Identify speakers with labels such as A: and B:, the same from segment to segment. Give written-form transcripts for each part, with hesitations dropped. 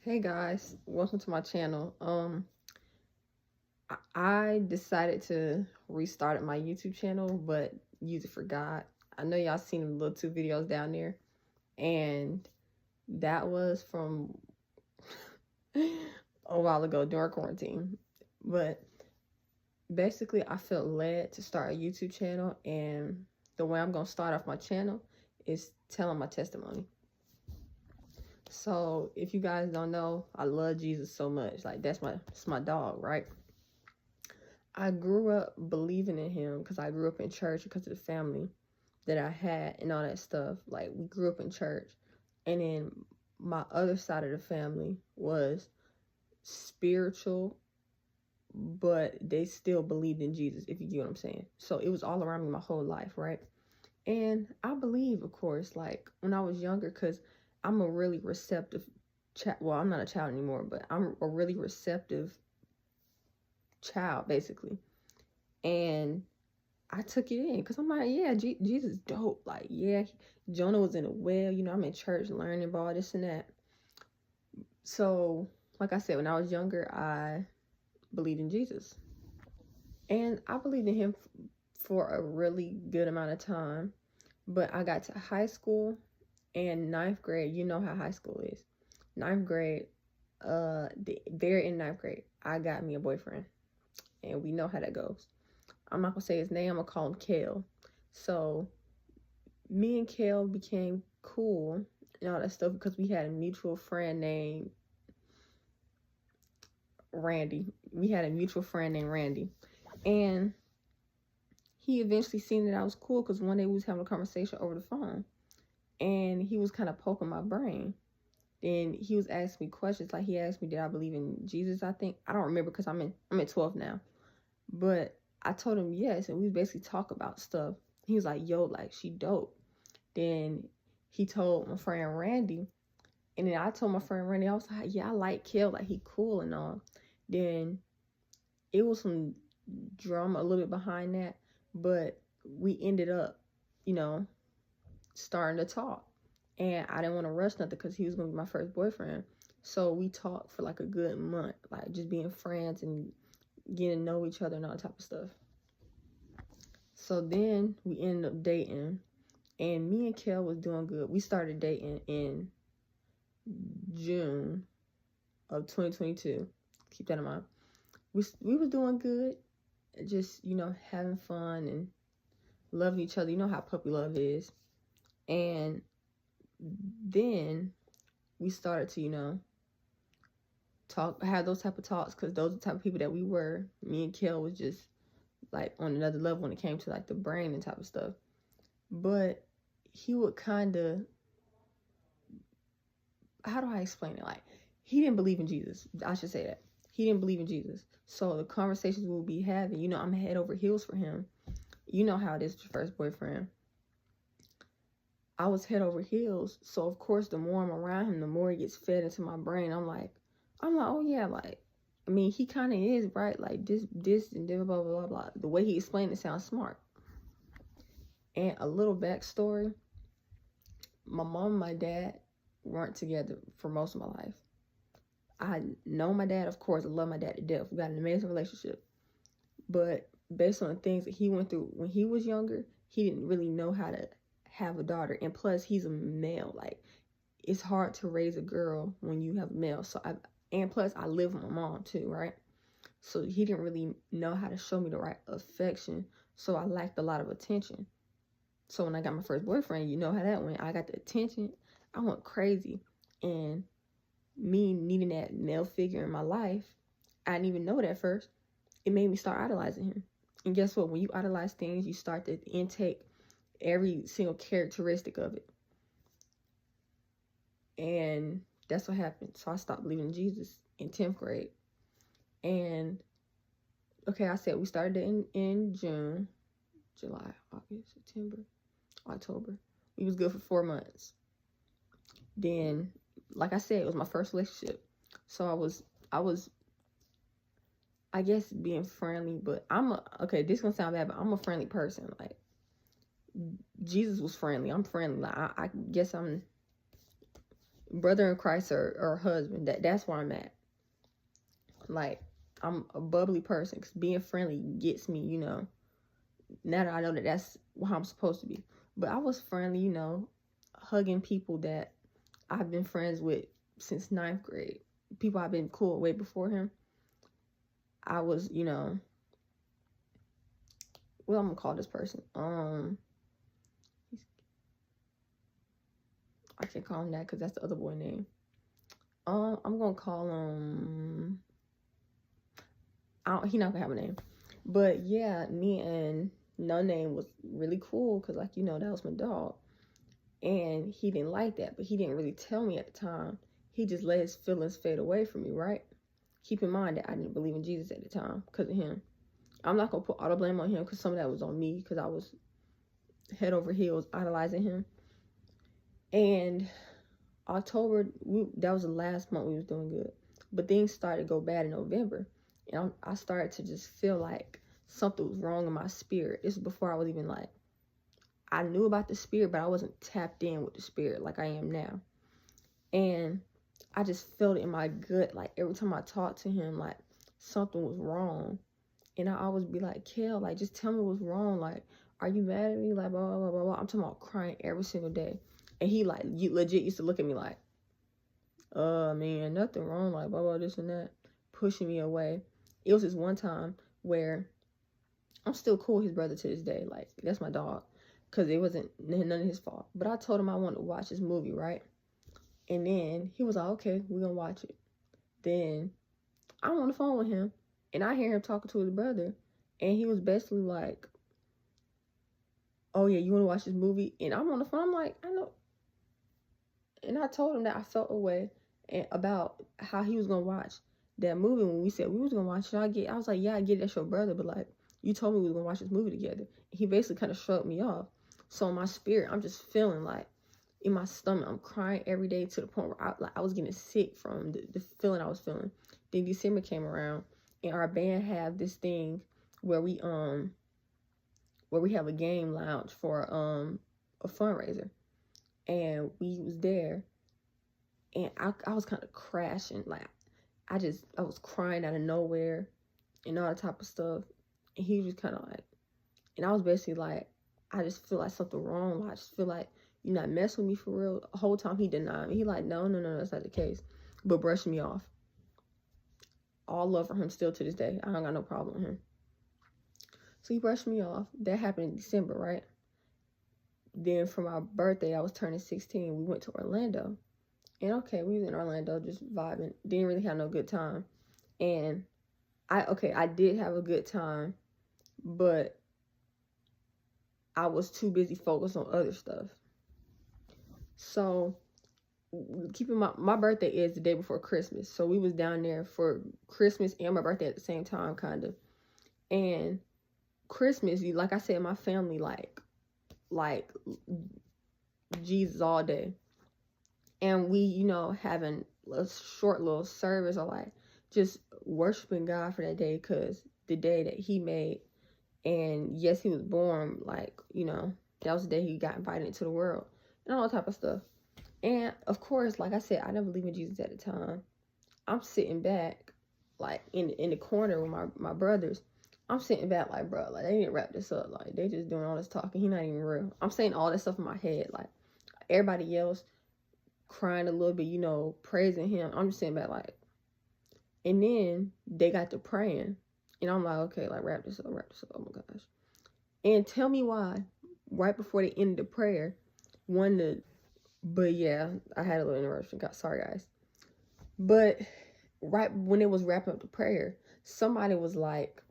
A: Hey guys, welcome to my channel. I decided to restart my YouTube channel, but user forgot. I know y'all seen the little two videos down there, and that was from a while ago during quarantine. But basically, I felt led to start a YouTube channel, and the way I'm gonna start off my channel is telling my testimony. So if you guys don't know, I love Jesus so much. Like it's my dog, right? I grew up believing in him because I grew up in church because of the family that I had and all that stuff. Like, we grew up in church. And then my other side of the family was spiritual, but they still believed in Jesus, if you get what I'm saying. So it was all around me my whole life, right? And I believe, of course, like when I was younger, because I'm a really receptive child. Well, I'm not a child anymore, but I'm a really receptive child, basically. And I took it in because I'm like, yeah, Jesus is dope. Like, yeah, Jonah was in a well. I'm in church learning about all this and that. So, like I said, when I was younger, I believed in Jesus. And I believed in him for a really good amount of time. But I got to high school and ninth grade. You know how high school is. Ninth grade, very in ninth grade, I got me a boyfriend. And we know how that goes. I'm not going to say his name. I'm going to call him Kale. So me and Kale became cool and all that stuff because we had a mutual friend named Randy. And he eventually seen that I was cool because one day we was having a conversation over the phone. And he was kind of poking my brain. Then he was asking me questions. Like, he asked me, did I believe in Jesus, I think. I don't remember because I'm at 12 now. But I told him yes, and we basically talk about stuff. He was like, yo, like, she dope. Then he told my friend Randy, and then I told my friend Randy, I was like, yeah, I like Kel, like, he cool and all. Then it was some drama a little bit behind that, but we ended up, starting to talk. And I didn't want to rush nothing because he was going to be my first boyfriend. So we talked for like a good month, like just being friends and getting to know each other and all that type of stuff. So then we ended up dating, and me and Kel was doing good. We started dating in June of 2022. Keep that in mind. We was doing good, just having fun and loving each other. You know how puppy love is. And then we started to talk, have those type of talks, because those are the type of people that we were. Me and Kel was just like on another level when it came to like the brain and type of stuff. But he would kind of, how do I explain it? Like, he didn't believe in Jesus. I should say that. He didn't believe in Jesus. So the conversations we'll be having, I'm head over heels for him. You know how it is with your first boyfriend. I was head over heels. So of course, the more I'm around him, the more it gets fed into my brain. I'm like, oh yeah, like, I mean, he kind of is, right? Like this, and blah, blah, blah, blah. The way he explained it sounds smart. And a little backstory. My mom and my dad weren't together for most of my life. I know my dad, of course. I love my dad to death. We got an amazing relationship. But based on the things that he went through when he was younger, he didn't really know how to have a daughter. And plus, he's a male. Like, it's hard to raise a girl when you have a male. And plus, I live with my mom too, right? So he didn't really know how to show me the right affection. So I lacked a lot of attention. So when I got my first boyfriend, you know how that went. I got the attention. I went crazy. And me needing that male figure in my life, I didn't even know it at first. It made me start idolizing him. And guess what? When you idolize things, you start to intake every single characteristic of it. And that's what happened. So I stopped believing in Jesus in 10th grade. And, okay, I said we started in June, July, August, September, October. We was good for 4 months. Then, like I said, it was my first relationship. So I was I guess being friendly, but this gonna sound bad, but I'm a friendly person. Like, Jesus was friendly. I'm friendly. Like, I guess I'm brother in Christ or husband. That's where I'm at. Like, I'm a bubbly person because being friendly gets me, now that I know that that's how I'm supposed to be. But I was friendly, hugging people that I've been friends with since 9th grade. People I've been cool way before him. I was, what I'm gonna call this person? I can't call him that because that's the other boy name. I'm gonna call him. He not gonna have a name, but yeah, me and No Name was really cool because, like, that was my dog, and he didn't like that, but he didn't really tell me at the time. He just let his feelings fade away from me, right? Keep in mind that I didn't believe in Jesus at the time because of him. I'm not gonna put all the blame on him because some of that was on me because I was head over heels idolizing him. And October, that was the last month we was doing good, but things started to go bad in November, and I started to just feel like something was wrong in my spirit. This was before I was even like, I knew about the spirit, but I wasn't tapped in with the spirit like I am now. And I just felt it in my gut, like every time I talked to him, like something was wrong. And I always be like, Kel, like, just tell me what's wrong. Like, are you mad at me? Like, blah, blah, blah, blah. I'm talking about crying every single day. And he, like, legit used to look at me like, man, nothing wrong. Like, blah, blah, this and that. Pushing me away. It was this one time where I'm still cool with his brother to this day. Like, that's my dog. Because it wasn't none of his fault. But I told him I wanted to watch this movie, right? And then he was like, okay, we're going to watch it. Then I'm on the phone with him. And I hear him talking to his brother. And he was basically like, oh, yeah, you want to watch this movie? And I'm on the phone. I'm like, I know. And I told him that I felt a way about how he was going to watch that movie when we said we was going to watch it. I was like, yeah, I get it, that's your brother. But, like, you told me we was going to watch this movie together. And he basically kind of shrugged me off. So in my spirit, I'm just feeling like in my stomach, I'm crying every day to the point where I was getting sick from the feeling I was feeling. Then December came around. And our band have this thing where we have a game lounge for a fundraiser, and we was there, and I was kind of crashing, like I was crying out of nowhere, and all that type of stuff, and he was kind of like, and I was basically like, I just feel like something wrong. I just feel like you're not messing with me for real. The whole time he denied me. He like, no, that's not the case, but brushed me off. All love for him still to this day. I don't got no problem with him. So he brushed me off. That happened in December, right? Then for my birthday, I was turning 16. We went to Orlando. And okay, we was in Orlando just vibing. Didn't really have no good time. And I did have a good time, but I was too busy focused on other stuff. So keep in mind, my birthday is the day before Christmas. So we was down there for Christmas and my birthday at the same time, kind of. And Christmas, like I said, my family like Jesus all day. And we, having a short little service or like just worshiping God for that day, because the day that he made. And yes, he was born, like, that was the day he got invited into the world and all that type of stuff. And of course, like I said, I didn't believe in Jesus at the time. I'm sitting back, like in the corner with my brothers. I'm sitting back like, bro, like, they need to wrap this up. Like, they just doing all this talking. He not even real. I'm saying all this stuff in my head. Like, everybody else crying a little bit, praising him. I'm just sitting back like, and then they got to praying. And I'm like, okay, like, wrap this up. Oh my gosh. And tell me why, right before they ended the prayer, but yeah, I had a little interruption. Sorry, guys. But right when it was wrapping up the prayer, somebody was like,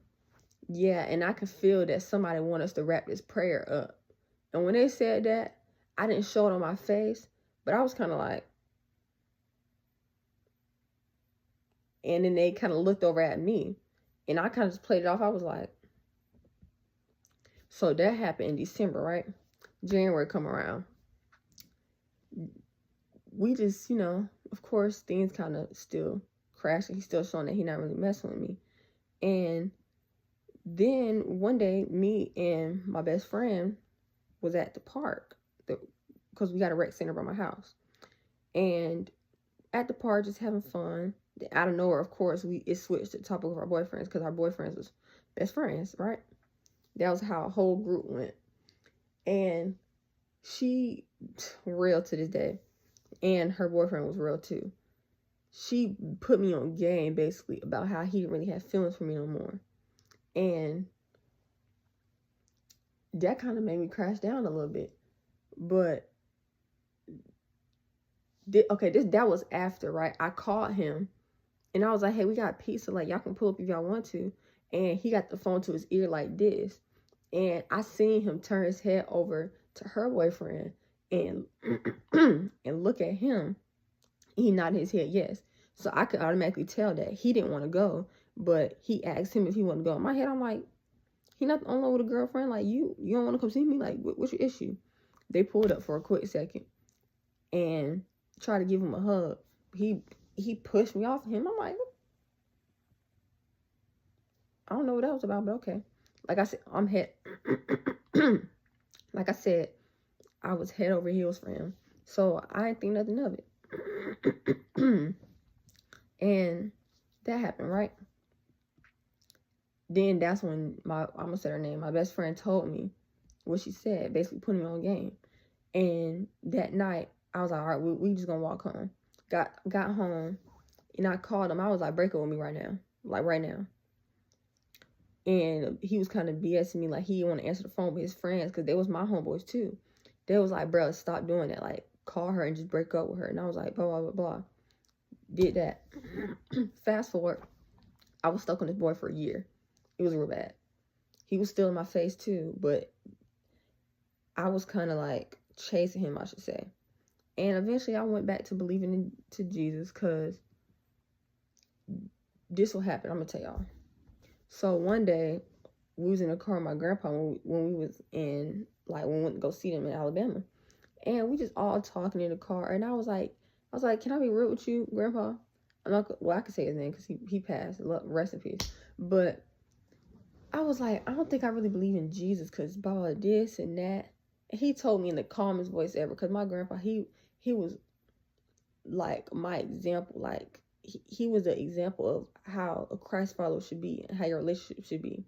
A: yeah, and I could feel that somebody wanted us to wrap this prayer up. And when they said that, I didn't show it on my face, but I was kind of like, and then they kind of looked over at me, and I kind of just played it off. I was like, so that happened in December, right? January come around. We just, of course, things kind of still crashing. He's still showing that he's not really messing with me. And then one day, me and my best friend was at the park because we got a rec center by my house. And at the park, just having fun. Out of nowhere, of course, it switched to the topic of our boyfriends because our boyfriends was best friends, right? That was how a whole group went. And she, real to this day, and her boyfriend was real too. She put me on game, basically, about how he didn't really have feelings for me no more. And that kind of made me crash down a little bit. But, that was after, right? I called him, and I was like, hey, we got pizza. Like, y'all can pull up if y'all want to. And he got the phone to his ear like this. And I seen him turn his head over to her boyfriend and and look at him. He nodded his head yes. So I could automatically tell that he didn't want to go, but he asked him if he wanted to go. In my head, I'm like, he not the only one with a girlfriend. Like, you don't want to come see me? Like, what's your issue? They pulled up for a quick second and tried to give him a hug. He pushed me off of him. I'm like, I don't know what that was about, but okay. Like I said, like I said, I was head over heels for him. So I didn't think nothing of it. And that happened, right? Then that's when I'm gonna say her name, my best friend told me what she said, basically putting me on game. And that night, I was like, all right, we just gonna walk home. Got home, and I called him. I was like, break up with me right now. Like, right now. And he was kind of BSing me, like he didn't want to answer the phone with his friends, because they was my homeboys too. They was like, bro, stop doing that. Like, call her and just break up with her. And I was like, blah, blah, blah, blah. Did that. Fast forward, I was stuck on this boy for a year. It was real bad. He was still in my face too, but I was kind of like chasing him, I should say. And eventually I went back to believing into Jesus, because this will happen. I'm going to tell y'all. So one day, we was in the car with my grandpa when we was in, like, when we went to go see them in Alabama. And we just all talking in the car. And I was like, can I be real with you, Grandpa? I could say his name because he passed. Rest in peace. But I was like, I don't think I really believe in Jesus, because blah, blah, this and that. And he told me in the calmest voice ever, because my grandpa, he was like my example. Like, he was the example of how a Christ follower should be and how your relationship should be.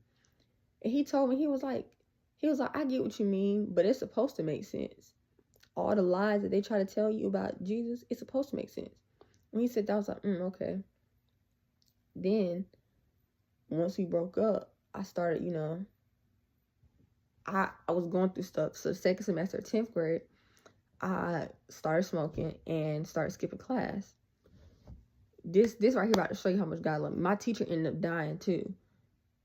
A: And he told me, he was like, I get what you mean, but it's supposed to make sense. All the lies that they try to tell you about Jesus, it's supposed to make sense. When he said that, I was like, okay. Then, once we broke up, I started, I was going through stuff. So, second semester, 10th grade, I started smoking and started skipping class. This right here about to show you how much God loved me. My teacher ended up dying too.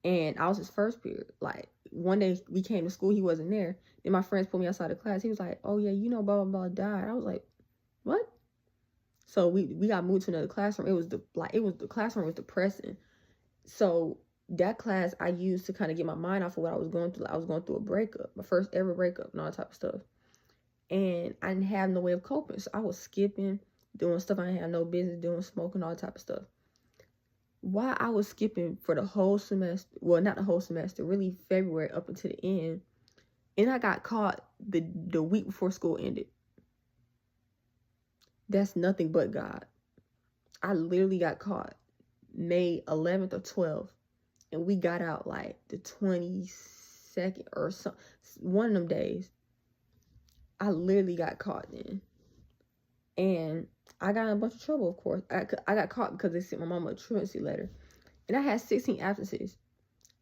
A: And I was his first period. Like, one day we came to school, he wasn't there. Then my friends pulled me outside of class. He was like, oh yeah, blah, blah, blah died. I was like, what? So we got moved to another classroom. The classroom was depressing. So that class I used to kind of get my mind off of what I was going through. I was going through a breakup, my first ever breakup and all that type of stuff. And I didn't have no way of coping. So I was skipping, doing stuff I didn't have no business doing, smoking, all that type of stuff. While I was skipping for the whole semester, well, not the whole semester, really February up until the end, and I got caught the week before school ended. That's nothing but God. I literally got caught May 11th or 12th, and we got out like the 22nd or some, one of them days. I literally got caught then. And I got in a bunch of trouble, of course. I got caught because they sent my mama a truancy letter. And I had 16 absences.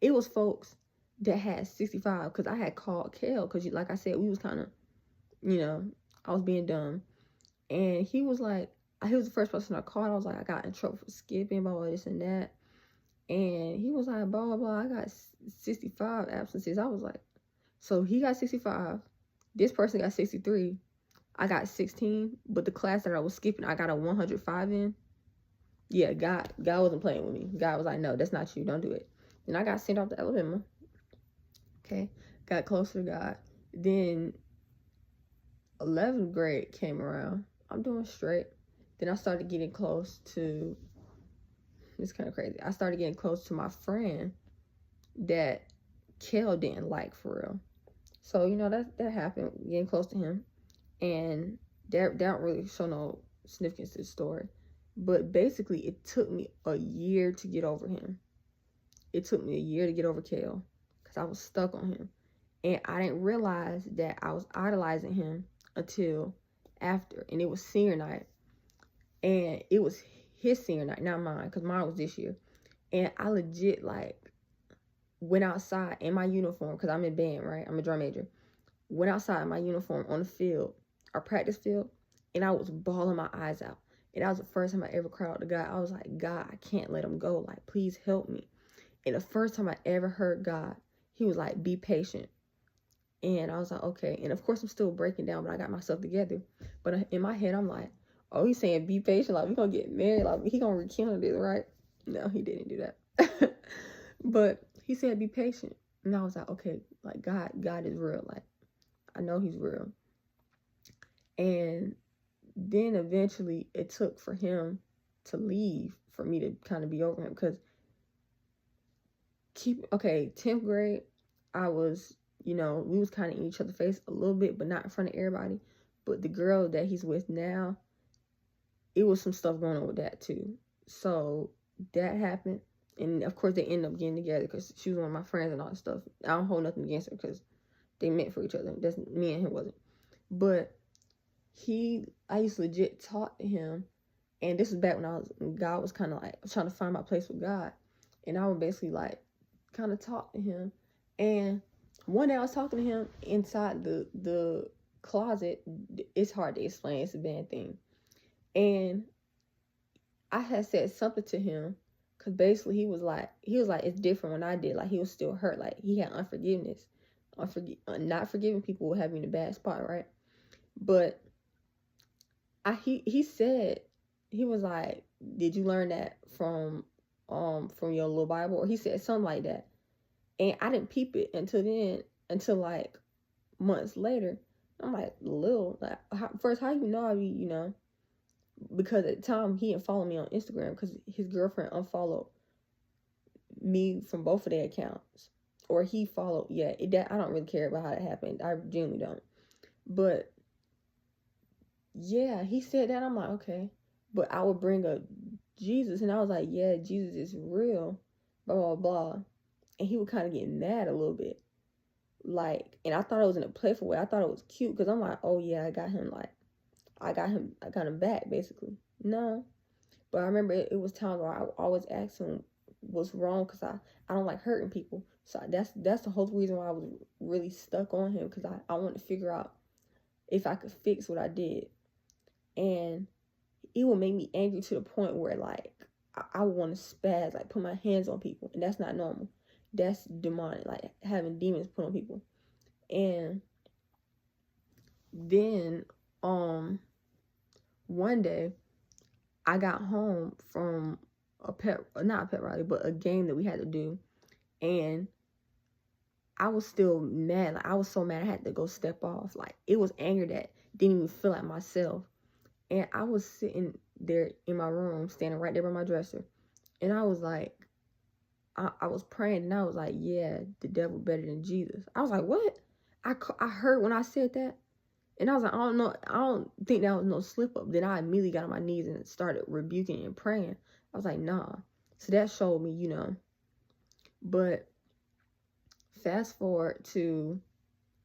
A: It was folks that had 65, because I had called Kel, because like I said, we was kind of, I was being dumb. And he was like, he was the first person I called. I was like, I got in trouble for skipping, blah, blah, this and that. And he was like, blah, blah, blah, I got 65 absences. I was like, so he got 65. This person got 63. I got 16, but the class that I was skipping, I got a 105 in. Yeah, God wasn't playing with me. God was like, no, that's not you. Don't do it. Then I got sent off to Alabama. Okay, got closer to God. Then 11th grade came around. I'm doing straight. Then I started getting close to, it's kind of crazy. I started getting close to my friend that Kel didn't like, for real. So, that happened, getting close to him. And that don't really show no significance to the story. But basically, it took me a year to get over him. It took me a year to get over Kel because I was stuck on him. And I didn't realize that I was idolizing him until after. And it was senior night. And it was his senior night, not mine, because mine was this year. And I legit, like, went outside in my uniform, because I'm in band, right? I'm a drum major. Went outside in my uniform on the field, our practice field, and I was bawling my eyes out. And that was the first time I ever cried out to God. I was like, God, I can't let him go. Like, please help me. And the first time I ever heard God, he was like, be patient. And I was like, okay. And of course, I'm still breaking down, but I got myself together. But in my head, I'm like, oh, he's saying be patient. Like, we're going to get married. Like, he going to rekindle this, right? No, he didn't do that. But he said, be patient. And I was like, okay, like, God is real. Like, I know he's real. And then eventually it took for him to leave for me to kind of be over him. Because 10th grade, I was, we was kind of in each other's face a little bit, but not in front of everybody. But the girl that he's with now, it was some stuff going on with that too. So that happened. And of course they ended up getting together because she was one of my friends and all that stuff. I don't hold nothing against her because they meant for each other. That's me and him wasn't. But I used to legit talk to him. And this was back when God was kind of like trying to find my place with God. And I would basically like kind of talk to him. And one day I was talking to him inside the closet. It's hard to explain. It's a bad thing. And I had said something to him because basically he was like, it's different when I did. Like, he was still hurt. Like, he had unforgiveness. Not forgiving people will have you in a bad spot, right? But he said, he was like, did you learn that from your little Bible? Or he said something like that. And I didn't peep it until like months later. I'm like, first, how you know I be, because at the time he didn't follow me on Instagram because his girlfriend unfollowed me from both of their accounts. Or he followed, I don't really care about how that happened. I genuinely don't. But yeah, he said that. I'm like, okay. But I would bring up Jesus, and I was like, yeah, Jesus is real, blah, blah, blah. And he would kind of get mad a little bit. Like, and I thought it was in a playful way. I thought it was cute because I'm like, oh yeah, I got him back, basically. No. But I remember it was times where I always asked him what's wrong because I don't like hurting people. So that's the whole reason why I was really stuck on him, because I wanted to figure out if I could fix what I did. And it would make me angry to the point where, like, I would want to spaz, like, put my hands on people. And that's not normal. That's demonic, like, having demons put on people. And then, one day, I got home from not a pet rally, but a game that we had to do. And I was still mad. Like, I was so mad I had to go step off. Like, it was anger that didn't even feel like myself. And I was sitting there in my room, standing right there by my dresser. And I was like, I was praying, and I was like, yeah, the devil better than Jesus. I was like, what? I heard when I said that. And I was like, I don't think that was no slip up. Then I immediately got on my knees and started rebuking and praying. I was like, nah. So that showed me, But fast forward to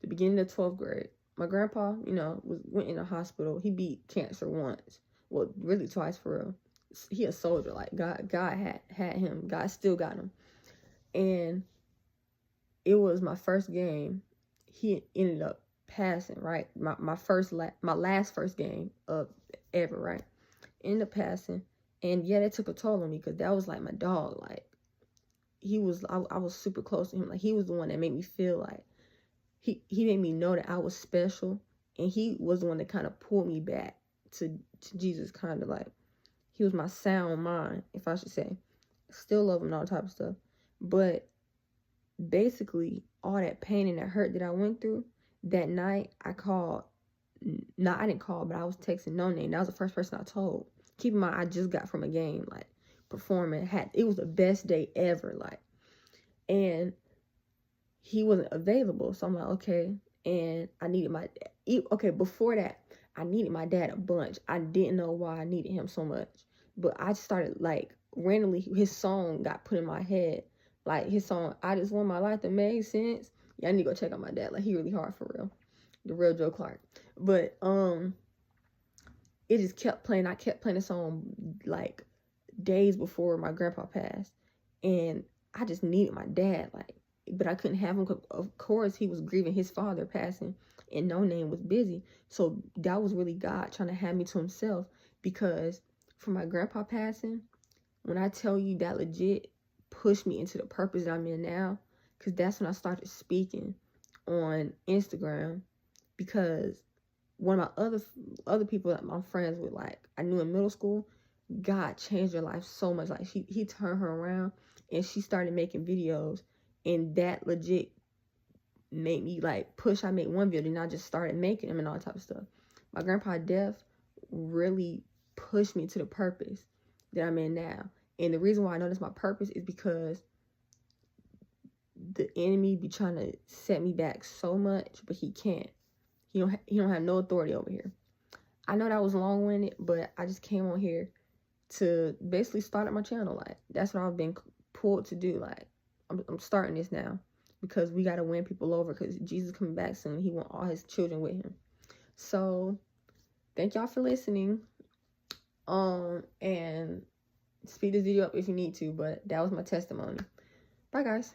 A: the beginning of 12th grade. My grandpa, went in the hospital. He beat cancer once. Well, really twice for real. He a soldier. Like, God had him. God still got him. And it was my first game. He ended up passing, right? My last first game of ever, right? Ended up passing. And yeah, that took a toll on me because that was like my dog. Like, I was super close to him. Like, he was the one that made me feel like, he made me know that I was special. And he was the one that kind of pulled me back to Jesus, kind of like, he was my sound mind, if I should say. Still love him and all type of stuff. But basically, all that pain and that hurt that I went through, that night, I didn't call, but I was texting No Name. That was the first person I told. Keep in mind, I just got from a game, like, performing. It was the best day ever, like. And he wasn't available, so I'm like, okay. And I needed before that, I needed my dad a bunch. I didn't know why I needed him so much. But I started, like, randomly, his song got put in my head. Like, his song, I Just Want My Life to Make Sense. Yeah, I need to go check out my dad. Like, he really hard for real. The real Joe Clark. But, it just kept playing. I kept playing the song, like, days before my grandpa passed. And I just needed my dad, like, but I couldn't have him. Of course, he was grieving his father passing, and No Name was busy. So that was really God trying to have me to himself, because for my grandpa passing, when I tell you that legit pushed me into the purpose that I'm in now, because that's when I started speaking on Instagram, because one of my other people that I'm friends with, like, I knew in middle school, God changed her life so much. Like, he turned her around, and she started making videos, and that legit made me, like, push. I made one video, and I just started making them and all type of stuff. My grandpa death really pushed me to the purpose that I'm in now. And the reason why I know that's my purpose is because the enemy be trying to set me back so much, but he can't. He don't have no authority over here. I know that was long-winded, but I just came on here to basically start up my channel. Like, that's what I've been pulled to do. Like, I'm starting this now because we got to win people over, because Jesus coming back soon. He want all his children with him. So thank y'all for listening. And speed this video up if you need to, but that was my testimony. Bye, guys.